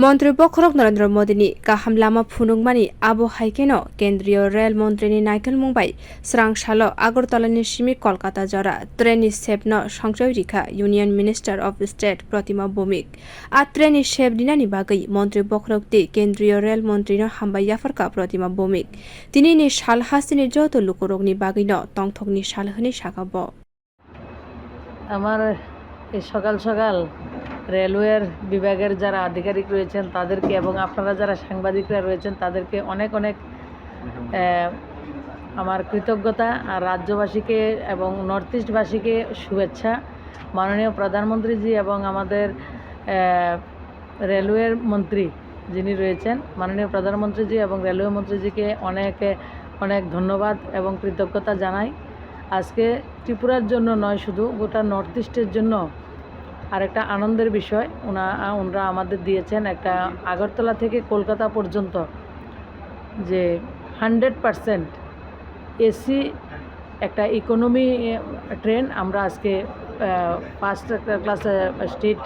মন্ত্রী বখরক নরেন্দ্র মোদীনি গাহাম লাमा फुनुंगमानि आबो हाइकेनो केंद्रीय रेल मंत्रीनि नाइकेल मुंबाई स्रांसालो আগরতলাनि सिमी कलकाता जरा ट्रेननि सेबनो संसय रिखा यूनियन मिनिस्टार अफ स्टेट प्रतिमा भौमिक आ ट्रेननि सेब दिनानि बागै मन्त्री बखरकति केंद्रीय रेल मंत्रीनो हामबाय याफारका प्रतिमा भौमिक तिनिनि साल हासिनि जत लुकुरगनि बागैनो तंथकनि सालहनि सागाब আমার এই সকাল সকাল রেলওয়ের বিভাগের যারা আধিকারিক রয়েছেন তাদেরকে এবং আপনারা যারা সাংবাদিকরা রয়েছেন তাদেরকে অনেক অনেক আমার কৃতজ্ঞতা আর রাজ্যবাসীকে এবং নর্থ ইস্টবাসীকে শুভেচ্ছা। মাননীয় প্রধানমন্ত্রীজি এবং আমাদের রেলওয়ের মন্ত্রী যিনি রয়েছেন মাননীয় প্রধানমন্ত্রীজি এবং রেলওয়ে মন্ত্রীজিকে অনেক অনেক ধন্যবাদ এবং কৃতজ্ঞতা জানাই। আজকে ত্রিপুরার জন্য নয়, শুধু গোটা নর্থ ইস্টের জন্য আরেকটা আনন্দের বিষয় ওনারা আমাদের দিয়েছেন একটা আগরতলা থেকে কলকাতা পর্যন্ত যে 100% এসি একটা ইকোনমি ট্রেন আমরা আজকে ফার্স্ট ক্লাস স্টেট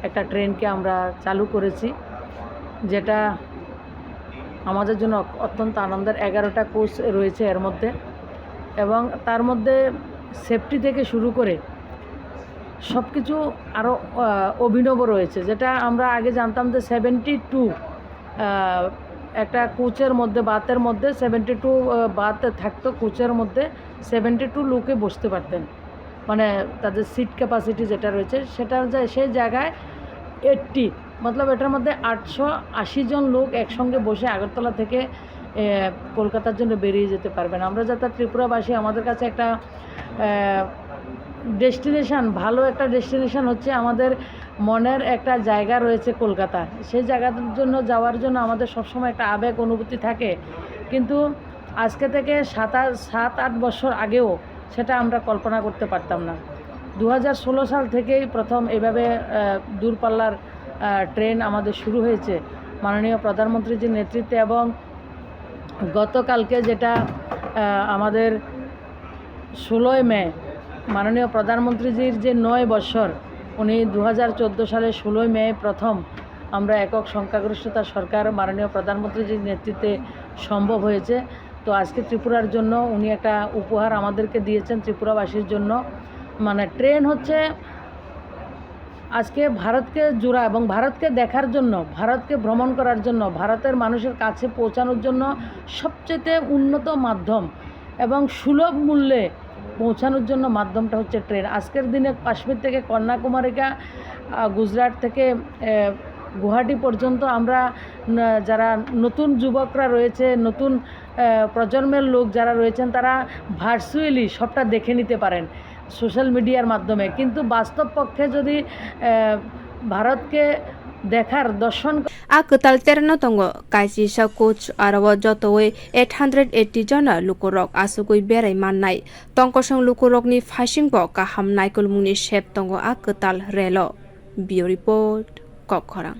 একটা ট্রেনকে আমরা চালু করেছি, যেটা আমাদের জন্য অত্যন্ত আনন্দের। 11টা কোচ রয়েছে এর মধ্যে এবং তার মধ্যে সেফটি থেকে শুরু করে সব কিছু আরও অভিনব রয়েছে, যেটা আমরা আগে জানতাম যে 72 একটা কোচের মধ্যে বাতের মধ্যে 72 বাত থাকতো, কোচের মধ্যে 72 লোকে বসতে পারতেন, মানে তাদের সিট ক্যাপাসিটি যেটা রয়েছে সেটা সেই জায়গায় 80 মতলব এটার মধ্যে 880 জন লোক একসঙ্গে বসে আগরতলা থেকে কলকাতার জন্য বেরিয়ে যেতে পারবেন। আমরা যাতে ত্রিপুরাবাসী আমাদের কাছে একটা ডেস্টিনেশান, ভালো একটা ডেস্টিনেশান হচ্ছে আমাদের মনের একটা জায়গা রয়েছে কলকাতা, সেই জায়গাটার জন্য যাওয়ার জন্য আমাদের সবসময় একটা আবেগ অনুভূতি থাকে, কিন্তু আজকে থেকে 7-8 বছর আগেও সেটা আমরা কল্পনা করতে পারতাম না। 2016 সাল থেকেই প্রথম এভাবে দূরপাল্লার ট্রেন আমাদের শুরু হয়েছে মাননীয় প্রধানমন্ত্রীজির নেতৃত্বে, এবং গতকালকে যেটা আমাদের 16 মে মাননীয় প্রধানমন্ত্রীজির যে 9 বছর, উনি 2014 সালে 16 মে প্রথম আমরা একক সংখ্যাগরিষ্ঠতা সরকার মাননীয় প্রধানমন্ত্রীজির নেতৃত্বে সম্ভব হয়েছে। তো আজকে ত্রিপুরার জন্য উনি একটা উপহার আমাদেরকে দিয়েছেন ত্রিপুরাবাসীর জন্য, মানে ট্রেন হচ্ছে আজকে ভারতকে জোড়া এবং ভারতকে দেখার জন্য, ভারতকে ভ্রমণ করার জন্য, ভারতের মানুষের কাছে পৌঁছানোর জন্য সবচেয়ে উন্নত মাধ্যম এবং সুলভ মূল্যে পৌঁছানোর জন্য মাধ্যমটা হচ্ছে ট্রেন। আজকের দিনে কাশ্মীর থেকে কন্যাকুমারিকা, গুজরাট থেকে গুয়াহাটি পর্যন্ত আমরা যারা নতুন যুবকরা রয়েছে, নতুন প্রজন্মের লোক যারা রয়েছেন, তারা ভার্চুয়ালি সবটা দেখে নিতে পারেন সোশ্যাল মিডিয়ার মাধ্যমে, কিন্তু বাস্তব পক্ষে যদি ভারতকে দেখার দর্শন आ कताल तेरनो तंगो काइसी सा कोच आरो जतोवे 880 जना लुकुरक आसुगुइ बेराय माननाय तंकसं लुकुरकनि फाइसिंबो गाहाम नाइकुल मुंनि सेब तंगो आ कताल रेलो बियो रिपोर्ट कखरां।